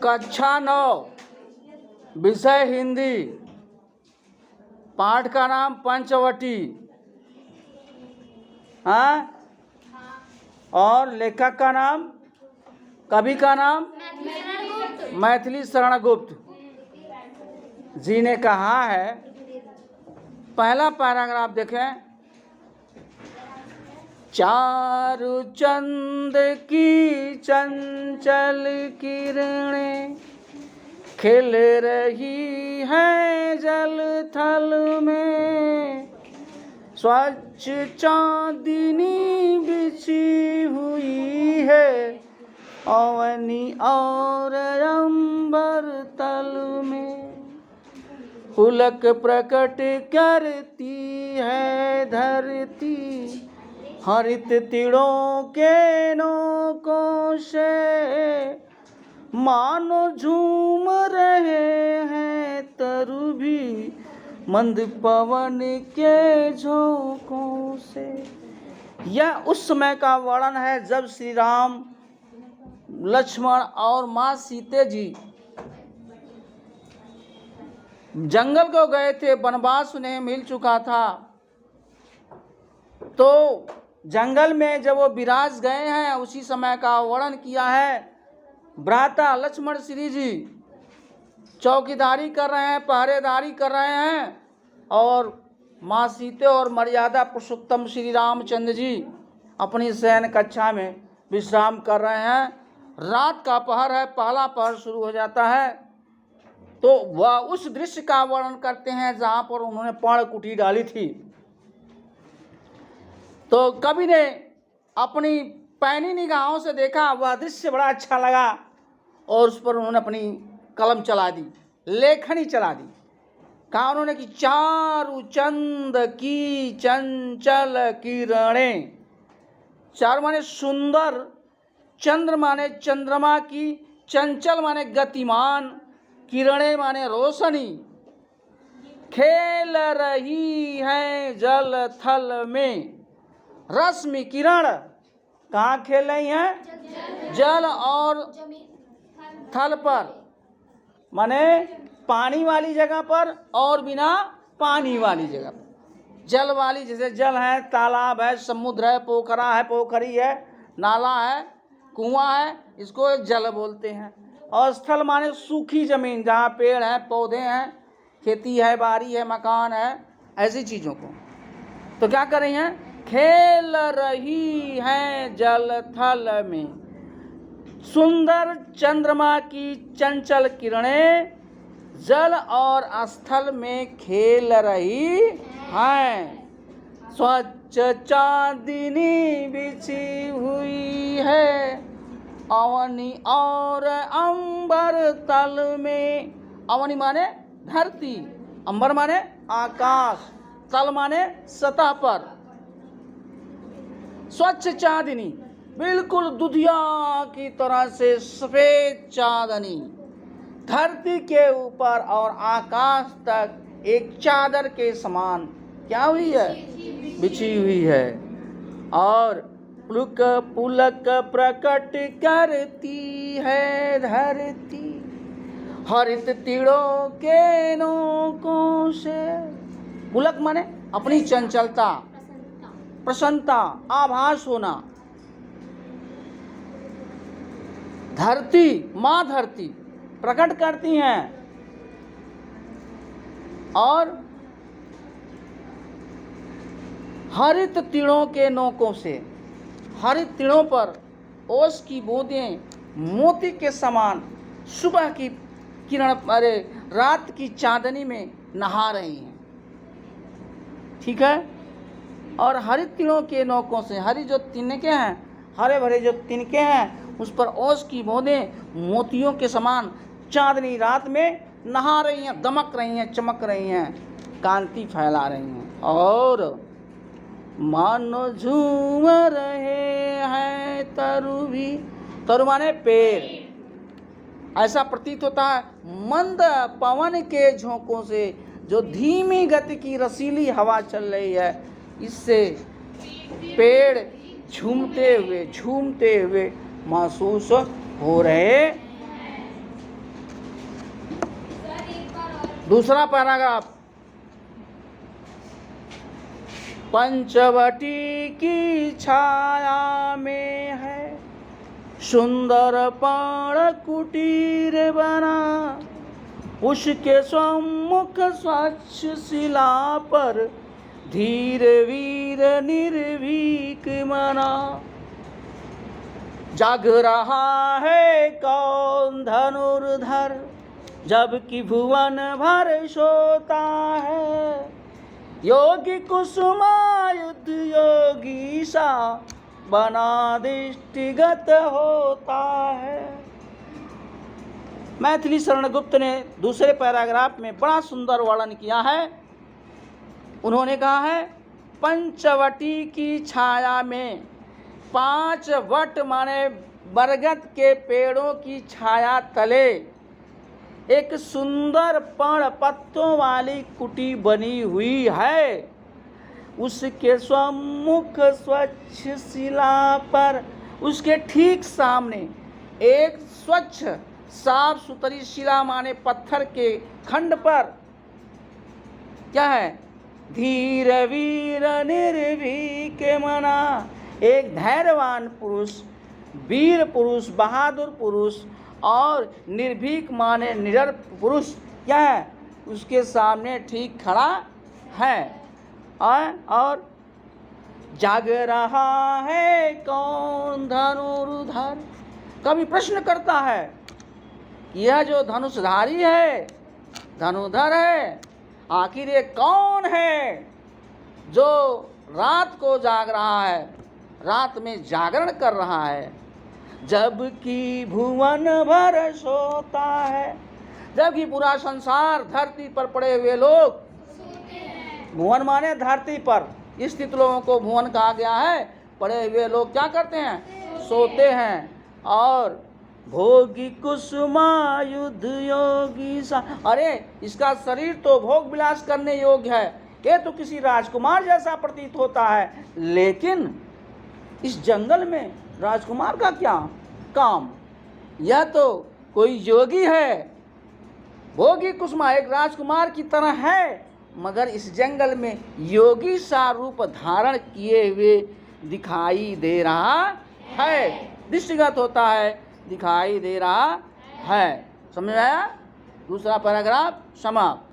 कक्षा 9 विषय हिंदी। पाठ का नाम पंचवटी। हाँ, और लेखक का नाम, कवि का नाम मैथिली शरण गुप्त जी ने कहा है। पहला पैराग्राफ देखें। चारु चंद की चंचल किरणें खिल रही है जल थल में, स्वच्छ चांदनी बिछी हुई है अवनी और अंबर तल में, पुलक प्रकट करती है धरती हरित तीरों के नोकों से, मानो झूम रहे हैं तरु भी मंद पवन के झोंकों से। यह उस समय का वर्णन है जब श्री राम, लक्ष्मण और माँ सीते जी जंगल को गए थे। वनवास उन्हें मिल चुका था, तो जंगल में जब वो विराज गए हैं उसी समय का वर्णन किया है। भ्राता लक्ष्मण श्री जी चौकीदारी कर रहे हैं, पहरेदारी कर रहे हैं, और माँ सीते और मर्यादा पुरुषोत्तम श्री रामचंद्र जी अपनी शयन कक्षा में विश्राम कर रहे हैं। रात का पहर है, पहला पहर शुरू हो जाता है। तो वह उस दृश्य का वर्णन करते हैं जहाँ पर उन्होंने पर्णकुटी डाली थी। तो कवि ने अपनी पैनी निगाहों से देखा, वह दृश्य बड़ा अच्छा लगा और उस पर उन्होंने अपनी कलम चला दी, लेखनी चला दी। कहा उन्होंने कि चारु चंद की चंचल किरणें। चार माने सुंदर, चंद्र माने चंद्रमा की, चंचल माने गतिमान, किरणें माने रोशनी, खेल रही है जल थल में। रश्मि किरण कहाँ खेल रही हैं? जल और थल पर, माने पानी वाली जगह पर और बिना पानी वाली जगह पर। जल वाली जैसे जल है, तालाब है, समुद्र है, पोखरा है, पोखरी है, नाला है, कुआं है, इसको जल बोलते हैं। और स्थल माने सूखी जमीन जहाँ पेड़ है, पौधे हैं, खेती है, बाड़ी है, मकान है, ऐसी चीज़ों को। तो क्या कर रही हैं? खेल रही हैं जल थल में। सुंदर चंद्रमा की चंचल किरणें जल और स्थल में खेल रही हैं। स्वच्छ चांदनी बिछी हुई है अवनी और अंबर तल में। अवनी माने धरती, अंबर माने आकाश, तल माने सतह पर। स्वच्छ चांदनी, बिल्कुल दुधिया की तरह से सफेद चांदनी धरती के ऊपर और आकाश तक एक चादर के समान क्या हुई है? बिछी हुई है। और पुलक प्रकट करती है धरती हरित तीरों के नोकों से। पुलक माने अपनी चंचलता, प्रसन्नता, आभास होना। धरती, माँ धरती प्रकट करती हैं और हरित तीरों के नोकों से, हरित तीरों पर ओस की बूंदें मोती के समान सुबह की किरण, अरे रात की चांदनी में नहा रही हैं। ठीक है। और हरित तीरों के नोकों से, हरी जो तिनके हैं, हरे भरे जो तिनके हैं, उस पर ओस की बूंदें मोतियों के समान चांदनी रात में नहा रही हैं, दमक रही हैं, चमक रही हैं, कांति फैला रही हैं। और मानो झूम रहे हैं तरु भी, तरु माने पेड़। ऐसा प्रतीत होता है मंद पवन के झोंकों से, जो धीमी गति की रसीली हवा चल रही है, इससे पेड़ झूमते हुए महसूस हो रहे दूसरा पैराग्राफ, पंचवटी की छाया में है सुंदर पर्ण कुटीर बना, उसके सम्मुख स्वच्छ शिला पर धीर वीर निर्भीक मना। जाग रहा है कौन धनुर्धर, जबकि भुवन भर सोता है, योगी कुसुमायुध योगी सा बना दृष्टिगत होता है। मैथिली शरण गुप्त ने दूसरे पैराग्राफ में बड़ा सुंदर वर्णन किया है। उन्होंने कहा है पंचवटी की छाया में, 5 वट माने बरगद के पेड़ों की छाया तले एक सुंदर पर्ण पत्तों वाली कुटी बनी हुई है, उसके सम्मुख स्वच्छ शिला पर, उसके ठीक सामने एक स्वच्छ साफ सुथरी शिला माने पत्थर के खंड पर क्या है, धीर वीर निर्भीक मना, एक धैर्यवान पुरुष, वीर पुरुष, बहादुर पुरुष और निर्भीक माने निडर पुरुष क्या है, उसके सामने ठीक खड़ा है। और जाग रहा है कौन धनुर्धर, कभी प्रश्न करता है यह जो धनुषधारी है, धनुर्धर है, आखिर ये कौन है जो रात को जाग रहा है, रात में जागरण कर रहा है, जबकि भुवन भर सोता है, जबकि पूरा संसार धरती पर पड़े हुए लोग, भुवन माने धरती पर स्थित लोगों को भुवन कहा गया है, पड़े हुए लोग क्या करते हैं, सोते हैं। और भोगी कुसुमायुध योगी सा, अरे इसका शरीर तो भोग विलास करने योग्य है, ये तो किसी राजकुमार जैसा प्रतीत होता है, लेकिन इस जंगल में राजकुमार का क्या काम, यह तो कोई योगी है, भोगी कुसुमा एक राजकुमार की तरह है, मगर इस जंगल में योगी सा रूप धारण किए हुए दिखाई दे रहा है, दृष्टिगत होता है, दिखाई दे रहा है। समझ में आया? दूसरा पैराग्राफ समाप्त।